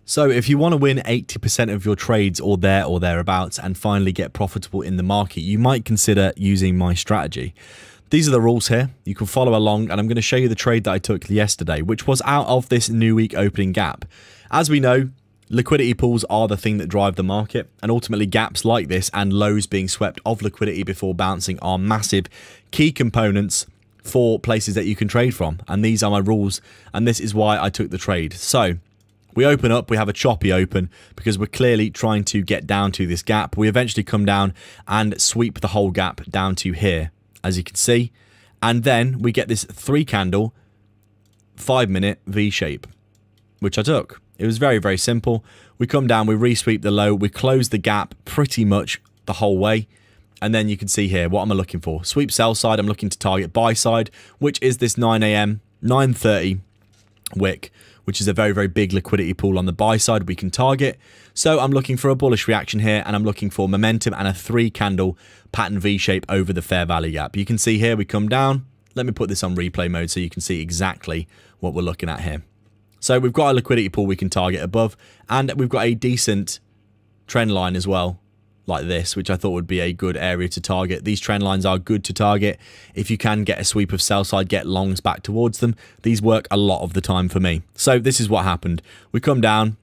So if you want to win 80% of your trades or thereabouts and finally get profitable in the market, you might consider using my strategy. These are the rules here. You can follow along, and I'm going to show you the trade that I took yesterday, which was out of this new week opening gap. As we know, liquidity pools are the thing that drive the market, and ultimately gaps like this and lows being swept of liquidity before bouncing are massive key components for places that you can trade from. And these are my rules, and this is why I took the trade. So we open up, we have a choppy open because we're clearly trying to get down to this gap. We eventually come down and sweep the whole gap down to here, as you can see. And then we get this 3 candle, 5 minute V shape, which I took. It was very, very simple. We come down, we resweep the low, we close the gap pretty much the whole way. And then you can see here, what am I looking for? Sweep sell side, I'm looking to target buy side, which is this 9 a.m., 9:30 wick, which is a very, very big liquidity pool on the buy side we can target. So I'm looking for a bullish reaction here, and I'm looking for momentum and a 3 candle pattern V shape over the fair value gap. You can see here we come down. Let me put this on replay mode so you can see exactly what we're looking at here. So we've got a liquidity pool we can target above, and we've got a decent trend line as well, like this, which I thought would be a good area to target. These trend lines are good to target. If you can get a sweep of sell side, get longs back towards them. These work a lot of the time for me. So this is what happened. We come down.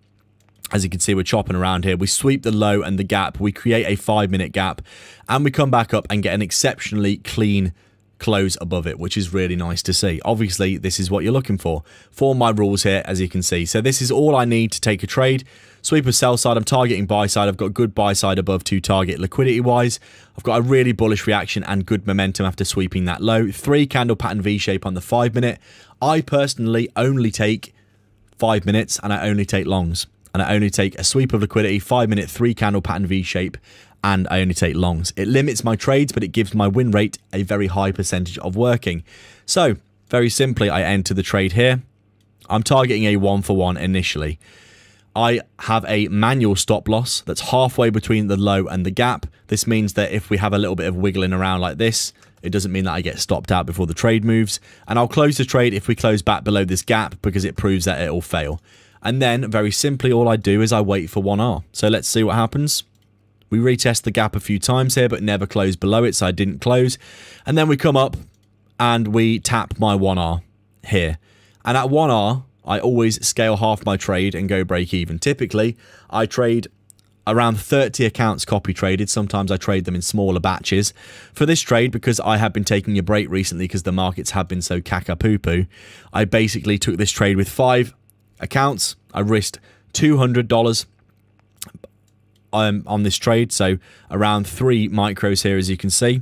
As you can see, we're chopping around here. We sweep the low and the gap. We create a 5-minute gap, and we come back up and get an exceptionally clean close above it, which is really nice to see. Obviously, this is what you're looking for my rules here, as you can see. So this is all I need to take a trade. Sweep of sell side, I'm targeting buy side. I've got good buy side above to target liquidity wise. I've got a really bullish reaction and good momentum after sweeping that low. 3 candle pattern V shape on the 5 minute. I personally only take 5 minutes, and I only take longs. And I only take a sweep of liquidity, 5 minute, 3 candle pattern V shape, and I only take longs. It limits my trades, but it gives my win rate a very high percentage of working. So very simply, I enter the trade here. I'm targeting a 1-for-1 initially. I have a manual stop loss that's halfway between the low and the gap. This means that if we have a little bit of wiggling around like this, it doesn't mean that I get stopped out before the trade moves. And I'll close the trade if we close back below this gap, because it proves that it'll fail. And then very simply, all I do is I wait for 1R. So let's see what happens. We retest the gap a few times here, but never close below it, so I didn't close. And then we come up and we tap my 1R here. And at 1R, I always scale half my trade and go break even. Typically, I trade around 30 accounts copy traded. Sometimes I trade them in smaller batches. For this trade, because I have been taking a break recently because the markets have been so caca-poo-poo, I basically took this trade with 5 accounts. I risked $200 on this trade, so around 3 micros here, as you can see.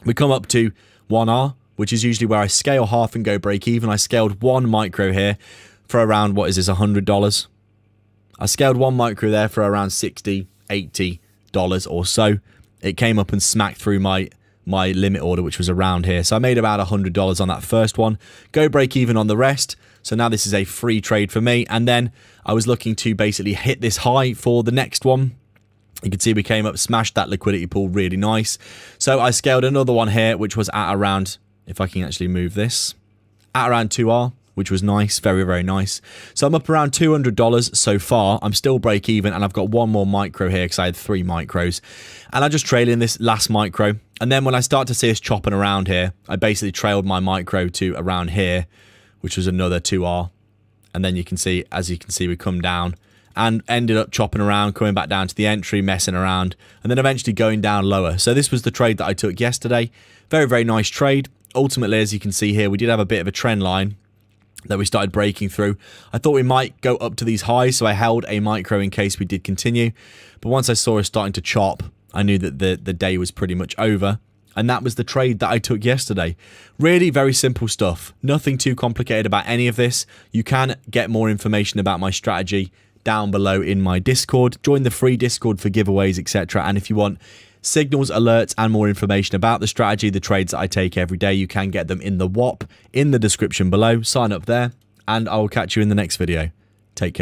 We come up to 1R, which is usually where I scale half and go break even. I scaled 1 micro here for around, what is this, $100. I scaled 1 micro there for around $60, $80 or so. It came up and smacked through my limit order, which was around here. So I made about $100 on that first one. Go break even on the rest. So now this is a free trade for me. And then I was looking to basically hit this high for the next one. You can see we came up, smashed that liquidity pool really nice. So I scaled another one here, which was at around, if I can actually move this, at around 2R, which was nice, very, very nice. So I'm up around $200 so far. I'm still break even, and I've got 1 more micro here because I had 3 micros. And I just trailed in this last micro. And then when I start to see us chopping around here, I basically trailed my micro to around here, which was another 2R. And then you can see, as you can see, we come down and ended up chopping around, coming back down to the entry, messing around, and then eventually going down lower. So this was the trade that I took yesterday. Very, very nice trade. Ultimately, as you can see here, we did have a bit of a trend line that we started breaking through. I thought we might go up to these highs, so I held a micro in case we did continue. But once I saw us starting to chop, I knew that the day was pretty much over. And that was the trade that I took yesterday. Really very simple stuff. Nothing too complicated about any of this. You can get more information about my strategy down below in my Discord. Join the free Discord for giveaways, etc. And if you want signals, alerts, and more information about the strategy, the trades that I take every day, you can get them in the WAP in the description below. Sign up there, and I will catch you in the next video.